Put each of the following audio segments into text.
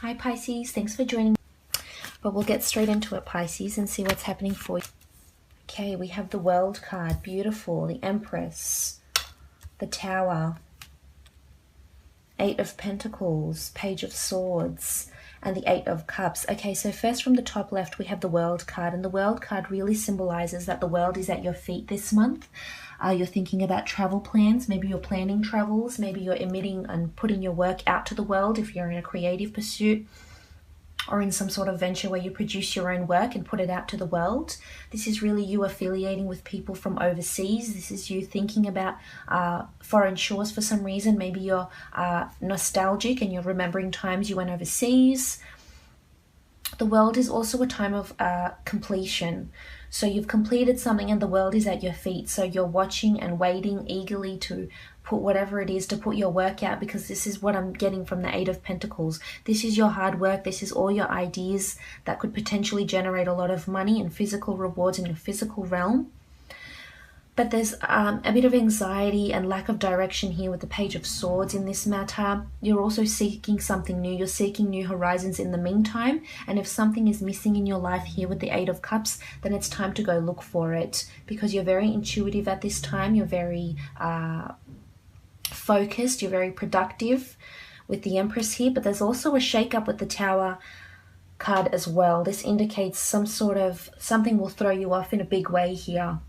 Hi Pisces, thanks for joining. But we'll get straight into it, Pisces, and see what's happening for you. Okay, we have the World card, beautiful, the Empress, the Tower, Eight of Pentacles, Page of Swords, and the Eight of Cups. Okay, so first from the top left, we have the World card, and the World card really symbolizes that the world is at your feet this month. You're thinking about travel plans. Maybe you're planning travels. Maybe you're emitting and putting your work out to the world if you're in a creative pursuit or in some sort of venture where you produce your own work and put it out to the world. This is really you affiliating with people from overseas. This is you thinking about foreign shores for some reason. Maybe you're nostalgic and you're remembering times you went overseas. The world is also a time of completion. So you've completed something and the world is at your feet. So you're watching and waiting eagerly to put whatever it is, to put your work out, because this is what I'm getting from the Eight of Pentacles. This is your hard work. This is all your ideas that could potentially generate a lot of money and physical rewards in your physical realm. But there's a bit of anxiety and lack of direction here with the Page of Swords in this matter. You're also seeking something new. You're seeking new horizons in the meantime. And if something is missing in your life here with the Eight of Cups, then it's time to go look for it, because you're very intuitive at this time. You're very focused. You're very productive with the Empress here. But there's also a shake-up with the Tower card as well. This indicates some sort of something will throw you off in a big way here.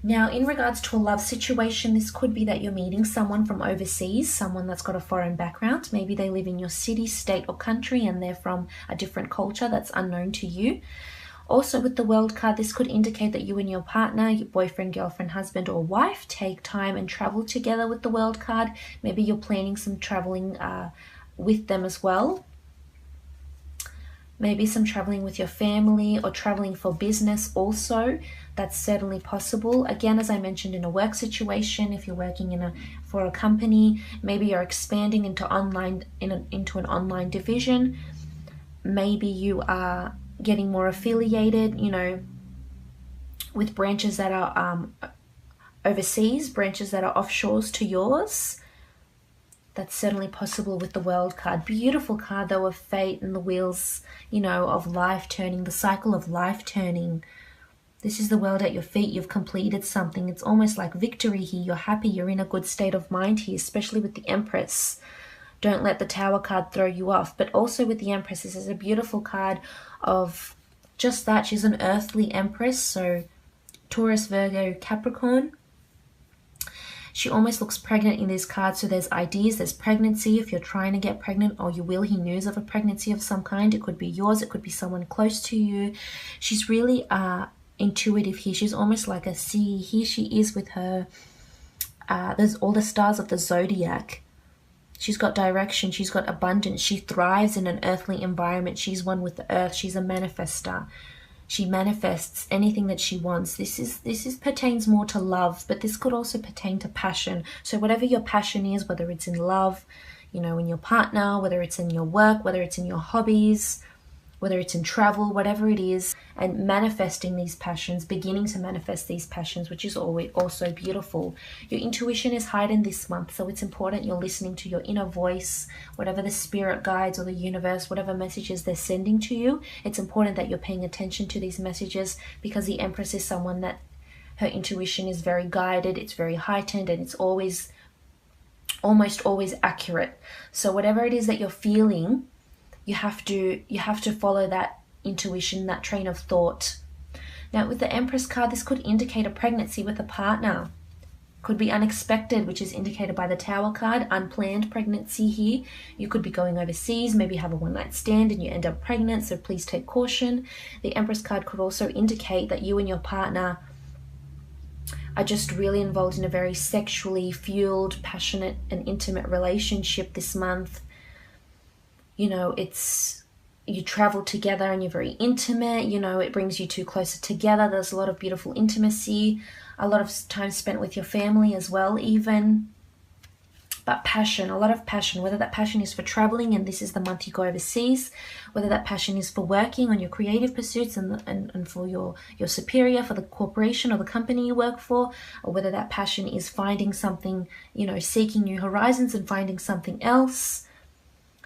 Now, in regards to a love situation, this could be that you're meeting someone from overseas, someone that's got a foreign background. Maybe they live in your city, state, or country, and they're from a different culture that's unknown to you. Also, with the World card, this could indicate that you and your partner, your boyfriend, girlfriend, husband, or wife, take time and travel together with the World card. Maybe you're planning some traveling with them as well. Maybe some traveling with your family or traveling for business also. That's certainly possible. Again, as I mentioned, in a work situation, if you're working for a company, maybe you're expanding into an online division. Maybe you are getting more affiliated, with branches that are overseas, branches that are offshores to yours. That's certainly possible with the World card. Beautiful card though, of fate and the wheels, of life turning, the cycle of life turning. This is the world at your feet. You've completed something. It's almost like victory here. You're happy. You're in a good state of mind here, especially with the Empress. Don't let the Tower card throw you off. But also with the Empress, this is a beautiful card of just that. She's an earthly Empress. So Taurus, Virgo, Capricorn. She almost looks pregnant in this card. So there's ideas, there's pregnancy. If you're trying to get pregnant, or you will hear news of a pregnancy of some kind, it could be yours, it could be someone close to you. She's really intuitive here. She's almost like a sea. Here she is with her, there's all the stars of the zodiac. She's got direction, she's got abundance, she thrives in an earthly environment. She's one with the earth, she's a manifester. She manifests anything that she wants. This pertains more to love, but this could also pertain to passion. So whatever your passion is, whether it's in love, in your partner, whether it's in your work, whether it's in your hobbies, whether it's in travel, whatever it is, and manifesting these passions, beginning to manifest these passions, which is always also beautiful. Your intuition is heightened this month, so it's important you're listening to your inner voice, whatever the spirit guides or the universe, whatever messages they're sending to you. It's important that you're paying attention to these messages, because the Empress is someone that her intuition is very guided, it's very heightened, and it's almost always accurate. So whatever it is that you're feeling, you have to follow that intuition, that train of thought. Now with the Empress card, this could indicate a pregnancy with a partner. Could be unexpected, which is indicated by the Tower card. Unplanned pregnancy here. You could be going overseas, maybe have a one-night stand and you end up pregnant, so please take caution. The Empress card could also indicate that you and your partner are just really involved in a very sexually fueled, passionate and intimate relationship this month. You travel together and you're very intimate, it brings you two closer together. There's a lot of beautiful intimacy, a lot of time spent with your family as well even. But passion, a lot of passion, whether that passion is for traveling and this is the month you go overseas, whether that passion is for working on your creative pursuits and for your superior, for the corporation or the company you work for, or whether that passion is finding something, seeking new horizons and finding something else.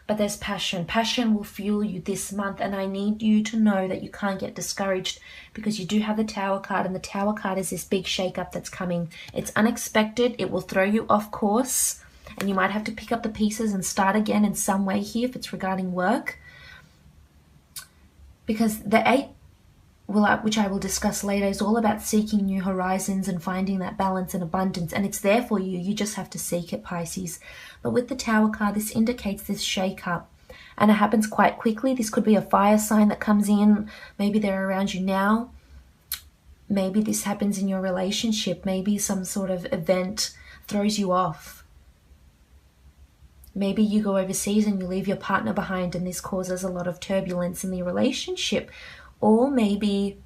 But there's passion. Passion will fuel you this month, and I need you to know that you can't get discouraged, because you do have the Tower card, and the Tower card is this big shakeup that's coming. It's unexpected. It will throw you off course, and you might have to pick up the pieces and start again in some way here if it's regarding work. Because the 8, which I will discuss later, is all about seeking new horizons and finding that balance and abundance, and it's there for you. You just have to seek it, Pisces. But with the Tower card, this indicates this shake-up, and it happens quite quickly. This could be a fire sign that comes in. Maybe they're around you now. Maybe this happens in your relationship. Maybe some sort of event throws you off. Maybe you go overseas and you leave your partner behind, and this causes a lot of turbulence in the relationship. Or maybe,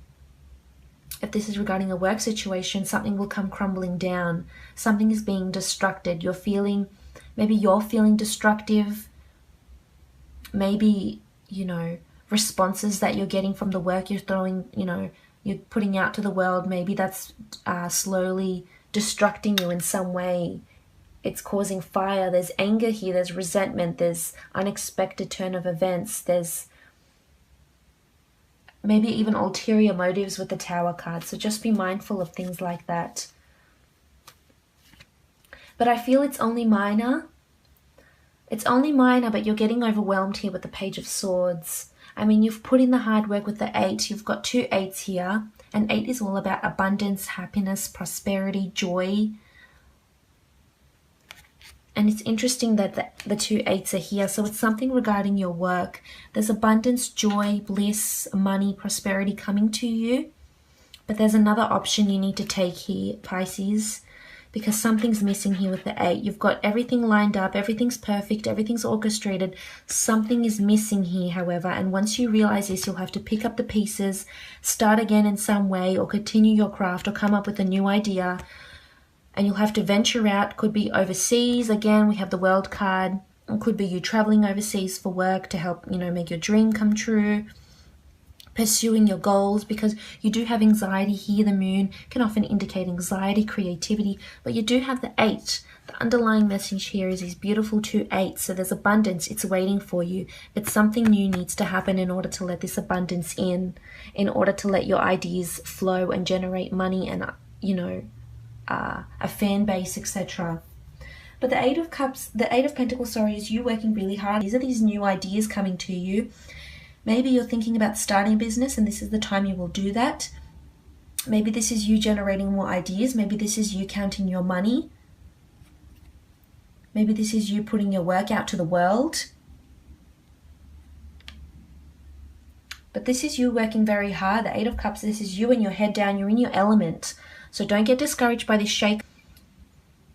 if this is regarding a work situation, something will come crumbling down. Something is being destructed. Maybe you're feeling destructive. Maybe, responses that you're getting from the work you're throwing, you're putting out to the world. Maybe that's slowly destructing you in some way. It's causing fire. There's anger here. There's resentment. There's unexpected turn of events. There's maybe even ulterior motives with the Tower card. So just be mindful of things like that. But I feel it's only minor. It's only minor, but you're getting overwhelmed here with the Page of Swords. I mean, you've put in the hard work with the 8. You've got 2 8s here. And 8 is all about abundance, happiness, prosperity, joy. And it's interesting that the 2 8s are here. So it's something regarding your work. There's abundance, joy, bliss, money, prosperity coming to you. But there's another option you need to take here, Pisces, because something's missing here with the 8. You've got everything lined up. Everything's perfect. Everything's orchestrated. Something is missing here, however. And once you realize this, you'll have to pick up the pieces, start again in some way, or continue your craft, or come up with a new idea. And you'll have to venture out. Could be overseas. Again, we have the World card. It could be you traveling overseas for work to help, make your dream come true. Pursuing your goals, because you do have anxiety here. The Moon can often indicate anxiety, creativity. But you do have the 8. The underlying message here is these beautiful 2 8s. So there's abundance. It's waiting for you. But something new needs to happen in order to let this abundance in order to let your ideas flow and generate money and, a fan base, etc. But the 8 of Cups, the 8 of Pentacles, is you working really hard. These are these new ideas coming to you. Maybe you're thinking about starting a business, and this is the time you will do that. Maybe this is you generating more ideas. Maybe this is you counting your money. Maybe this is you putting your work out to the world. But this is you working very hard. The 8 of Cups, this is you and your head down. You're in your element. So don't get discouraged by this shake.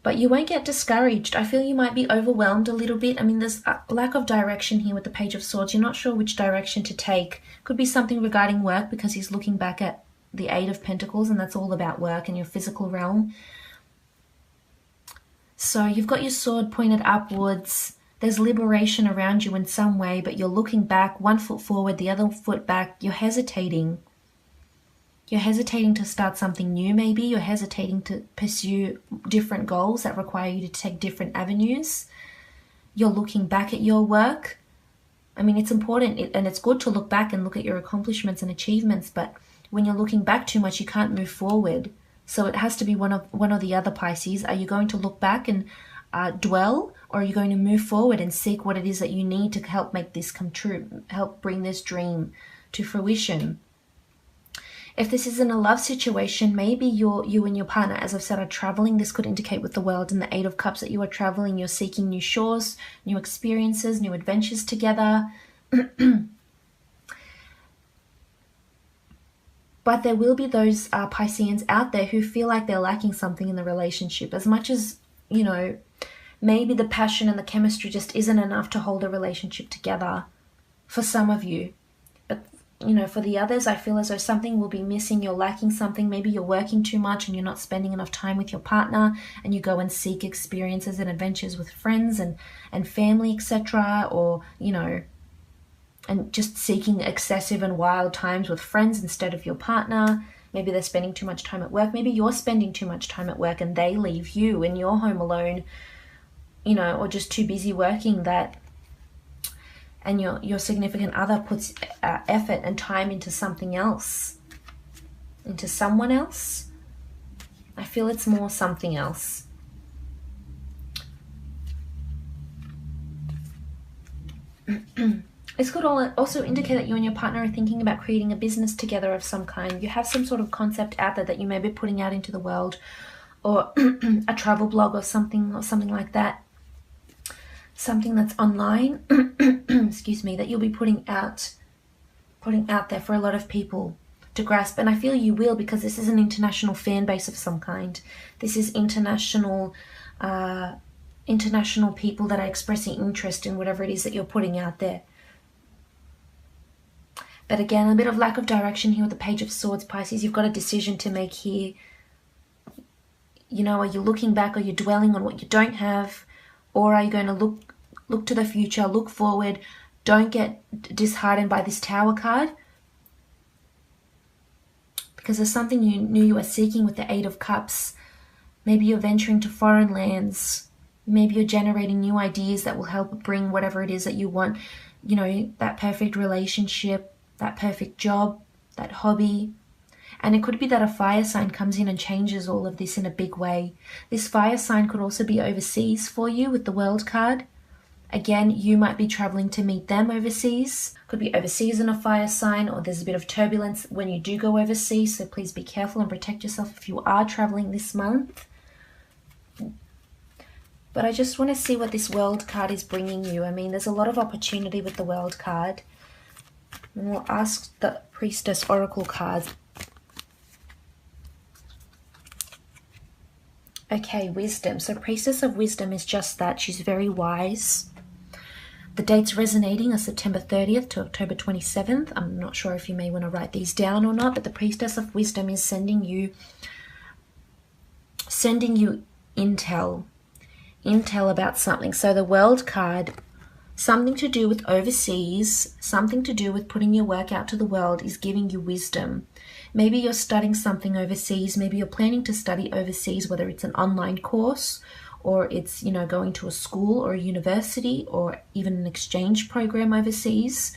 But you won't get discouraged. I feel you might be overwhelmed a little bit. I mean, there's a lack of direction here with the Page of Swords. You're not sure which direction to take. Could be something regarding work, because he's looking back at the 8 of Pentacles, and that's all about work and your physical realm. So you've got your sword pointed upwards. There's liberation around you in some way, but you're looking back, 1 foot forward, the other foot back. You're hesitating. You're hesitating to start something new, maybe. You're hesitating to pursue different goals that require you to take different avenues. You're looking back at your work. I mean, it's important and it's good to look back and look at your accomplishments and achievements, but when you're looking back too much, you can't move forward. So it has to be one or the other, Pisces. Are you going to look back and dwell, or are you going to move forward and seek what it is that you need to help make this come true, help bring this dream to fruition? If this is in a love situation, maybe you and your partner, as I've said, are traveling. This could indicate with the World and the 8 of Cups that you are traveling. You're seeking new shores, new experiences, new adventures together. But there will be those Pisceans out there who feel like they're lacking something in the relationship. As much as, maybe the passion and the chemistry just isn't enough to hold a relationship together for some of you. But for the others, I feel as though something will be missing. You're lacking something. Maybe you're working too much and you're not spending enough time with your partner, and you go and seek experiences and adventures with friends and family, etc. Or, and just seeking excessive and wild times with friends instead of your partner. Maybe they're spending too much time at work. Maybe you're spending too much time at work and they leave you and you're home alone, or just too busy working that and your significant other puts effort and time into something else, into someone else. I feel it's more something else. This could also indicate that you and your partner are thinking about creating a business together of some kind. You have some sort of concept out there that you may be putting out into the world, or a travel blog or something like that. Something that's online, excuse me, that you'll be putting out there for a lot of people to grasp. And I feel you will, because this is an international fan base of some kind. This is international people that are expressing interest in whatever it is that you're putting out there. But again, a bit of lack of direction here with the Page of Swords, Pisces. You've got a decision to make here. You know, are you looking back? Are you dwelling on what you don't have? Or are you going to look to the future, look forward? Don't get disheartened by this Tower card, because there's something new you are seeking with the Eight of Cups. Maybe you're venturing to foreign lands. Maybe you're generating new ideas that will help bring whatever it is that you want. You know, that perfect relationship, that perfect job, that hobby. And it could be that a fire sign comes in and changes all of this in a big way. This fire sign could also be overseas for you with the World card. Again, you might be traveling to meet them overseas. Could be overseas in a fire sign, or there's a bit of turbulence when you do go overseas. So please be careful and protect yourself if you are traveling this month. But I just want to see what this World card is bringing you. I mean, there's a lot of opportunity with the World card. And we'll ask the Priestess Oracle cards. Okay, wisdom. So Priestess of Wisdom is just that. She's very wise. The dates resonating are September 30th to October 27th. I'm not sure if you may want to write these down or not, but the Priestess of Wisdom is sending you intel about something. So the World card, something to do with overseas, something to do with putting your work out to the world, is giving you wisdom. Maybe you're studying something overseas. Maybe you're planning to study overseas, whether it's an online course, or it's, you know, going to a school or a university, or even an exchange program overseas.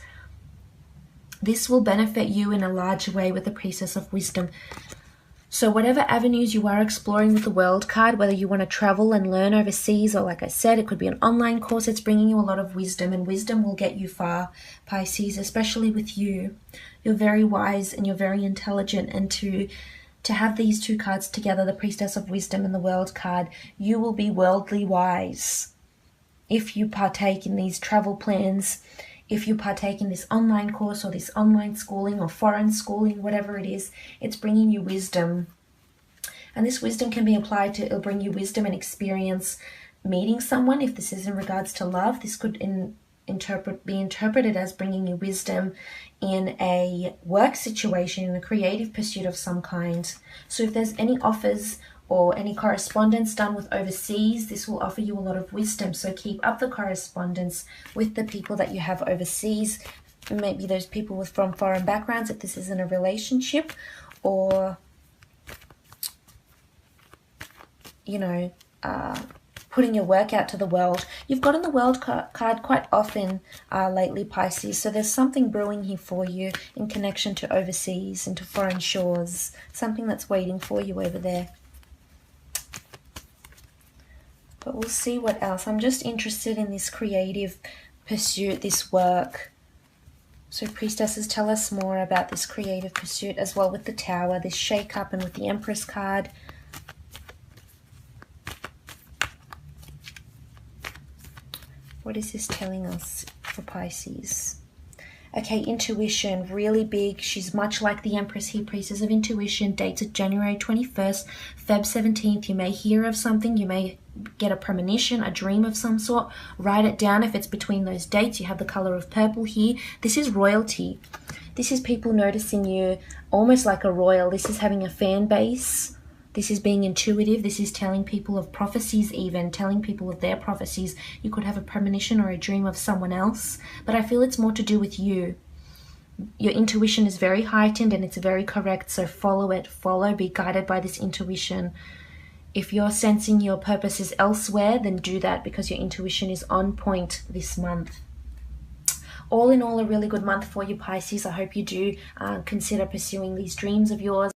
This will benefit you in a large way with the Priestess of Wisdom. So whatever avenues you are exploring with the World card, whether you want to travel and learn overseas, or like I said, it could be an online course, it's bringing you a lot of wisdom, and wisdom will get you far, Pisces, especially with you. You're very wise and you're very intelligent, and to have these two cards together, the Priestess of Wisdom and the World card, you will be worldly wise if you partake in these travel plans, if you partake in this online course or this online schooling or foreign schooling, whatever it is. It's bringing you wisdom. And this wisdom can be applied to, it'll bring you wisdom and experience meeting someone. If this is in regards to love, this could be interpreted as bringing you wisdom in a work situation, in a creative pursuit of some kind. So if there's any offers or any correspondence done with overseas, this will offer you a lot of wisdom. So keep up the correspondence with the people that you have overseas. Maybe there's people from foreign backgrounds, if this isn't a relationship, or, you know, putting your work out to the world. You've gotten the World card quite often lately, Pisces, so there's something brewing here for you in connection to overseas, into foreign shores, something that's waiting for you over there. But we'll see what else. I'm just interested in this creative pursuit, this work. So priestesses, tell us more about this creative pursuit as well with the Tower, this shake-up, and with the Empress card. What is this telling us for Pisces? Okay, intuition, really big. She's much like the Empress here, Priestess of Intuition. Dates at January 21st, Feb 17th. You may hear of something. You may get a premonition, a dream of some sort. Write it down if it's between those dates. You have the color of purple here. This is royalty. This is people noticing you almost like a royal. This is having a fan base. This is being intuitive. This is telling people of prophecies, even telling people of their prophecies. You could have a premonition or a dream of someone else, but I feel it's more to do with you. Your intuition is very heightened and it's very correct, so follow it. Be guided by this intuition. If you're sensing your purpose is elsewhere, then do that, because your intuition is on point this month. all in all, a really good month for you, Pisces. I hope you do consider pursuing these dreams of yours.